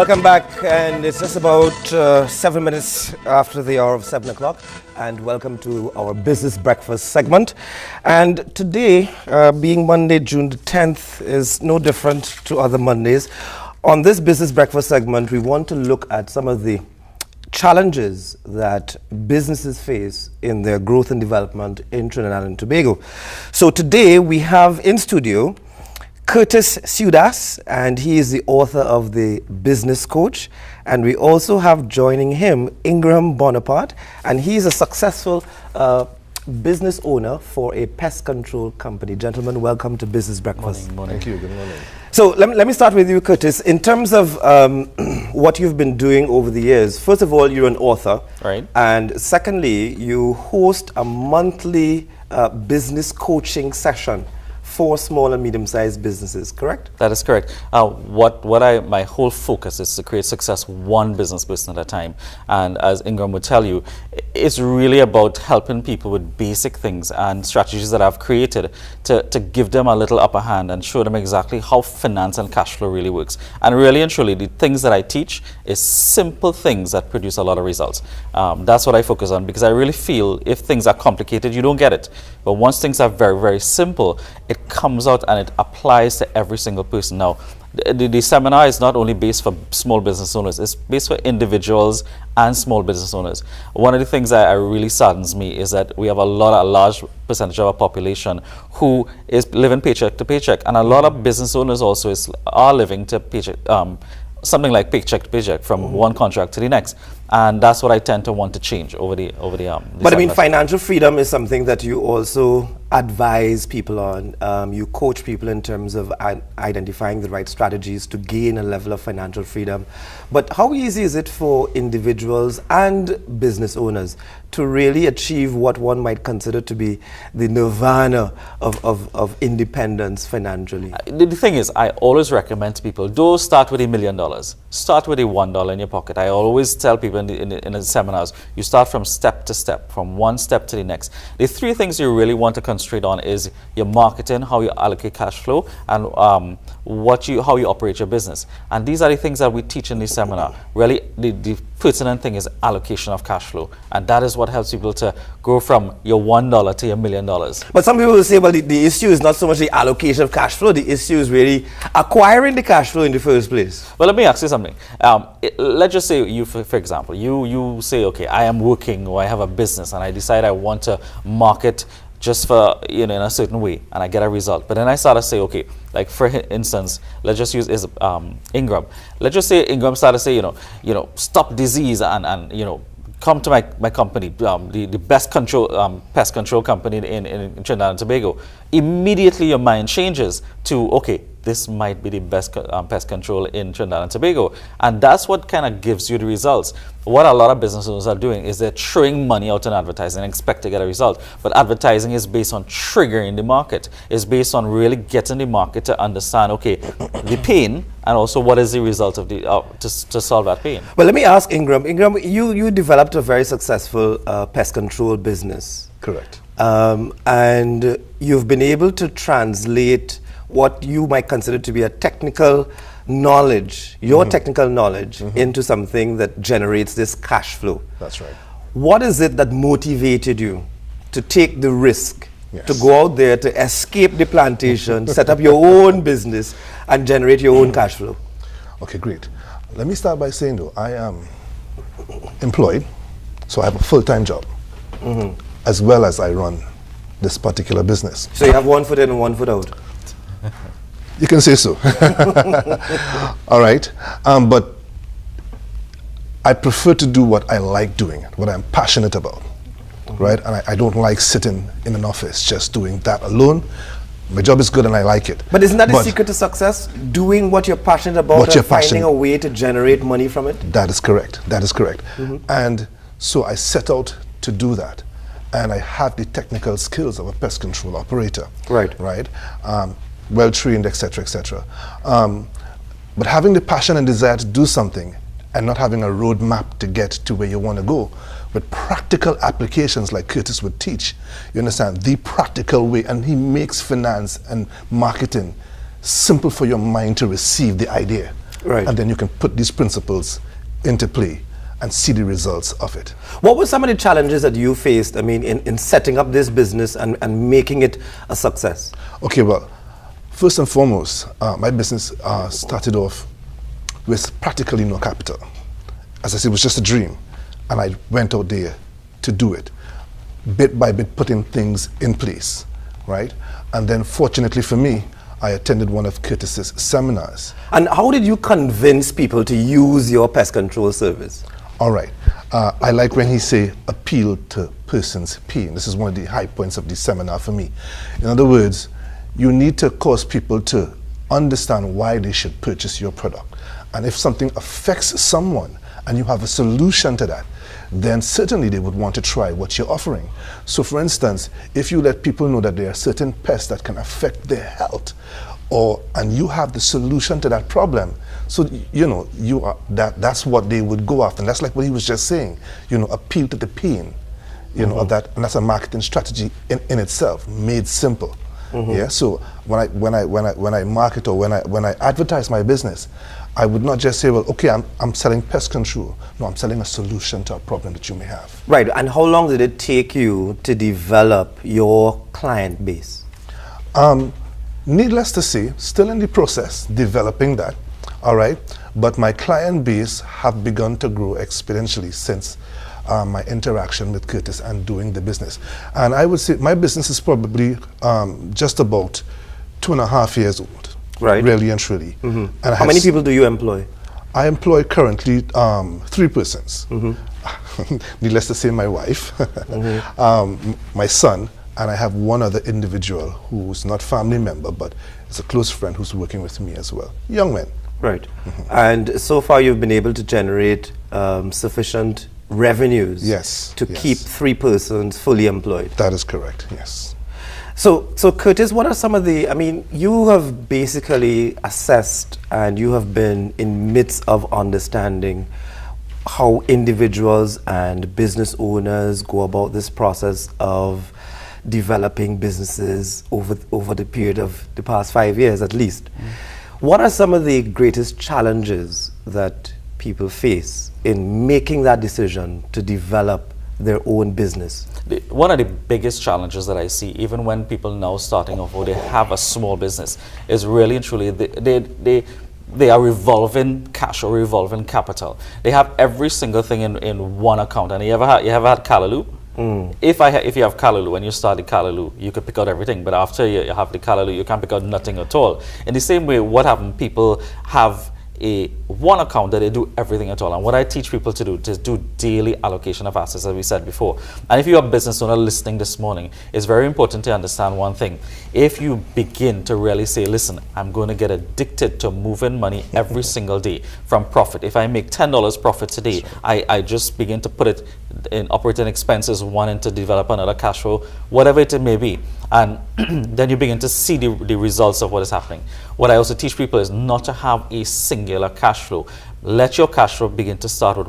Welcome back, and it's just about 7 minutes after the hour of 7 o'clock, and welcome to our Business Breakfast segment. And today, being Monday, June the 10th, is no different to other Mondays. On this Business Breakfast segment, we want to look at some of the challenges that businesses face in their growth and development in Trinidad and Tobago. So today, we have in studio Curtis Siewdass, and he is the author of The Business Coach. And we also have joining him Ingram Bonaparte, and he is a successful business owner for a pest control company. Gentlemen, welcome to Business Breakfast. Morning. Thank you. Good morning. So let me start with you, Curtis. In terms of what you've been doing over the years, first of all, you're an author. Right. And secondly, you host a monthly business coaching session for small and medium-sized businesses, correct? That is correct. My whole focus is to create success one business person at a time. And as Ingram would tell you, it's really about helping people with basic things and strategies that I've created to give them a little upper hand and show them exactly how finance and cash flow really works. And really and truly, the things that I teach is simple things that produce a lot of results. That's what I focus on, because I really feel if things are complicated, you don't get it. But once things are very, very simple, it comes out and it applies to every single person. Now, the seminar is not only based for small business owners, it's based for individuals and small business owners. One of the things that really saddens me is that we have a large percentage of our population who is living paycheck to paycheck, and a lot of business owners also are living to paycheck, something like paycheck to paycheck from one contract to the next. And that's what I tend to want to change over the But I mean, financial freedom is something that you also advise people on. You coach people in terms of identifying the right strategies to gain a level of financial freedom. But how easy is it for individuals and business owners to really achieve what one might consider to be the nirvana of independence financially? The thing is, I always recommend to people, don't start with $1 million. Start with $1 in your pocket. I always tell people in the seminars, you start from step to step, from one step to the next. The three things you really want to concentrate on is your marketing, how you allocate cash flow, and how you operate your business. And these are the things that we teach in this seminar. Really, the pertinent thing is allocation of cash flow, and that is what helps people to go from your $1 to your $1 million. But some people will say, well, the issue is not so much the allocation of cash flow, the issue is really acquiring the cash flow in the first place. Well, let me ask you something. Let's just say you, for example, you say, okay, I am working or I have a business and I decide I want to market just for, in a certain way, and I get a result. But then I start to say, okay, like for instance, let's just use Ingram. Let's just say Ingram started to say, stop disease and come to my company, the best pest control company in Trinidad and Tobago. Immediately your mind changes to, okay, this might be the best pest control in Trinidad and Tobago. And that's what kind of gives you the results. What a lot of business owners are doing is they're throwing money out in advertising and expect to get a result. But advertising is based on triggering the market. It's based on really getting the market to understand, okay, the pain, and also what is the result of to solve that pain. Well, let me ask Ingram. Ingram, you developed a very successful pest control business. Correct. And you've been able to translate what you might consider to be a technical knowledge, your technical knowledge, into something that generates this cash flow. That's right. What is it that motivated you to take the risk, to go out there, to escape the plantation, set up your own business, and generate your own cash flow? Okay, great. Let me start by saying, though, I am employed, so I have a full-time job, as well as I run this particular business. So you have one foot in and one foot out? You can say so. All right. But I prefer to do what I like doing, what I'm passionate about, right? And I don't like sitting in an office just doing that alone. My job is good and I like it. But isn't that the secret to success? Doing what you're passionate about and finding a way to generate money from it? That is correct. That is correct. And so I set out to do that. And I have the technical skills of a pest control operator. Right. Right. Well trained, etc., etc. But having the passion and desire to do something and not having a roadmap to get to where you want to go, with practical applications like Curtis would teach, you understand, the practical way, and he makes finance and marketing simple for your mind to receive the idea. Right. And then you can put these principles into play and see the results of it. What were some of the challenges that you faced, I mean, in setting up this business and making it a success? Okay, well, first and foremost, my business started off with practically no capital. As I said, it was just a dream, and I went out there to do it, bit by bit putting things in place, right? And then fortunately for me, I attended one of Curtis's seminars. And how did you convince people to use your pest control service? All right. I like when he say appeal to person's pain. This is one of the high points of the seminar for me. In other words, you need to cause people to understand why they should purchase your product. And if something affects someone and you have a solution to that, then certainly they would want to try what you're offering. So for instance, if you let people know that there are certain pests that can affect their health, and you have the solution to that problem, so you know that's what they would go after. And that's like what he was just saying, appeal to the pain, of that, and that's a marketing strategy in itself, made simple. Yeah. So when I market or when I advertise my business, I would not just say, well, okay, I'm selling pest control. No, I'm selling a solution to a problem that you may have. Right. And how long did it take you to develop your client base? Needless to say, still in the process, developing that, all right? But my client base have begun to grow exponentially since my interaction with Curtis and doing the business. And I would say my business is probably just about 2.5 years old. Right. Really and truly. And how many people do you employ? I employ currently 3 persons. Needless to say, my wife, my son, and I have one other individual who's not family member, but is a close friend who's working with me as well. Young men. Right. And so far you've been able to generate sufficient revenues to keep 3 persons fully employed. That is correct, yes. So Curtis, what are some of the, I mean, you have basically assessed and you have been in midst of understanding how individuals and business owners go about this process of developing businesses over the period of the past 5 years at least. What are some of the greatest challenges that people face in making that decision to develop their own business? One of the biggest challenges that I see, even when people now starting off or they have a small business, is really and truly they are revolving cash or revolving capital. They have every single thing in one account. And you ever had Callaloo? If you have Callaloo and you start the Callaloo, you could pick out everything. But after you have the Callaloo, you can't pick out nothing at all. In the same way, what happens? People have one account that they do everything at all. And what I teach people to do is do daily allocation of assets, as we said before. And if you're a business owner listening this morning, it's very important to understand one thing. If you begin to really say, listen, I'm going to get addicted to moving money every single day from profit. If I make $10 profit today, I just begin to put it in operating expenses, wanting to develop another cash flow, whatever it may be. And then you begin to see the results of what is happening. What I also teach people is not to have a singular cash flow. Let your cash flow begin to start with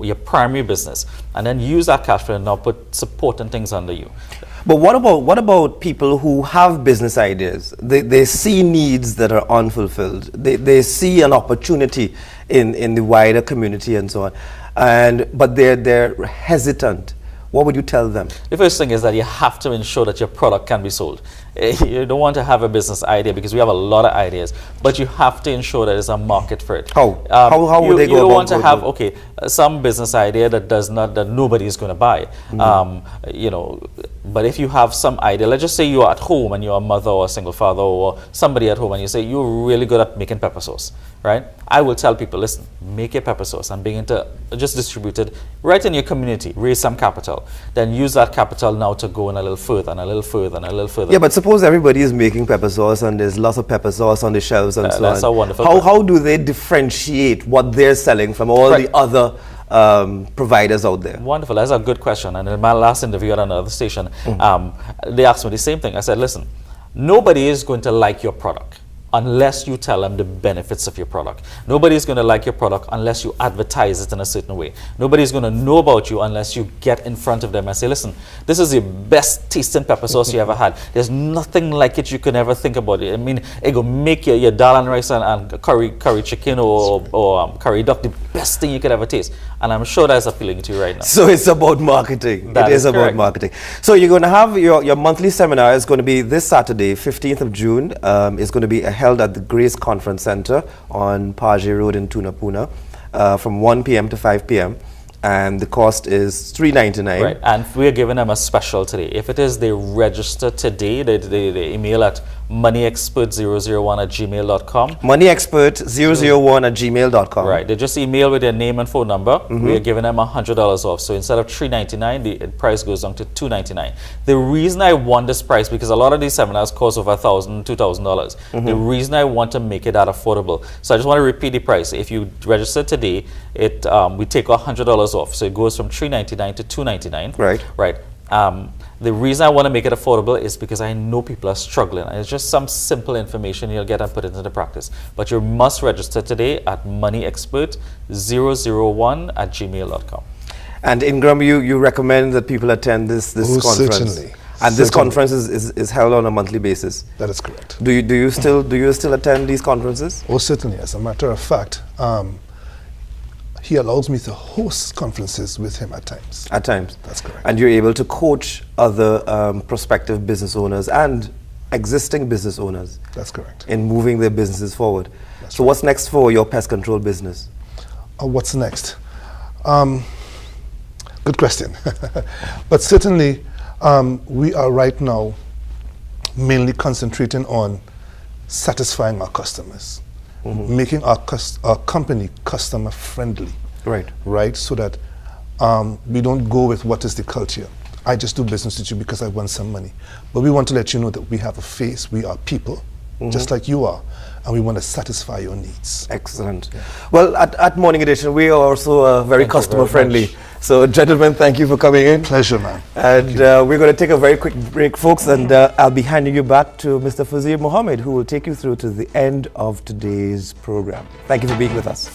your primary business, and then use that cash flow and now put supporting things under you. But what about people who have business ideas? They see needs that are unfulfilled. They see an opportunity in the wider community and so on, but they're hesitant. What would you tell them? The first thing is that you have to ensure that your product can be sold. You don't want to have a business idea because we have a lot of ideas, but you have to ensure that there's a market for it. How would they go about it? You don't want to have some business idea that nobody is going to buy. But if you have some idea, let's just say you're at home and you're a mother or a single father or somebody at home and you say you're really good at making pepper sauce, right? I will tell people, listen, make a pepper sauce and begin to just distribute it right in your community, raise some capital, then use that capital now to go in a little further and a little further and a little further. Yeah, but suppose everybody is making pepper sauce and there's lots of pepper sauce on the shelves and so on. That's a wonderful how do they differentiate what they're selling from all the other providers out there? Wonderful. That's a good question. And in my last interview at another station, they asked me the same thing. I said, listen, nobody is going to like your product unless you tell them the benefits of your product. Nobody's going to like your product unless you advertise it in a certain way. Nobody's going to know about you unless you get in front of them and say, listen, this is the best tasting pepper sauce you ever had. There's nothing like it you can ever think about it. I mean, it will make your dal and rice and curry chicken or curry duck the best thing you could ever taste. And I'm sure that's appealing to you right now. So it's about marketing. That it is about correct. marketing. So you're going to have your monthly seminar is going to be this Saturday, 15th of June. It's going to be held at the Grace Conference Center on Page Road in Tunapuna from 1 p.m. to 5 p.m. And the cost is $3.99. Right, and we're giving them a special today. If it is they register today, they email at moneyexpert001@gmail.com. Moneyexpert001@gmail.com. Right, they just email with their name and phone number. We are giving them $100 off. So instead of $3.99, the price goes down to $2.99. The reason I want this price, because a lot of these seminars cost over $1,000, $2,000. The reason I want to make it that affordable. So I just want to repeat the price. If you register today, we take $100 off. So it goes from $3.99 to $2.99. Right. Right. The reason I want to make it affordable is because I know people are struggling. And it's just some simple information you'll get and put it into practice. But you must register today at moneyexpert001@gmail.com. And Ingram, you recommend that people attend this conference? Certainly. And this conference is held on a monthly basis? That is correct. Do you still attend these conferences? Oh, certainly. As a matter of fact, he allows me to host conferences with him at times. At times? That's correct. And you're able to coach other prospective business owners and existing business owners? That's correct. In moving their businesses forward. That's so right. What's next for your pest control business? What's next? Good question. But certainly, we are right now mainly concentrating on satisfying our customers. Making our company customer friendly. Right. Right, so that we don't go with what is the culture. I just do business with you because I want some money. But we want to let you know that we have a face, we are people, just like you are, and we want to satisfy your needs. Excellent. Yeah. Well, at Morning Edition, we are also very customer friendly. So, gentlemen, thank you for coming in. Pleasure, man. And we're going to take a very quick break, folks, and I'll be handing you back to Mr. Fazir Mohammed, who will take you through to the end of today's program. Thank you for being with us.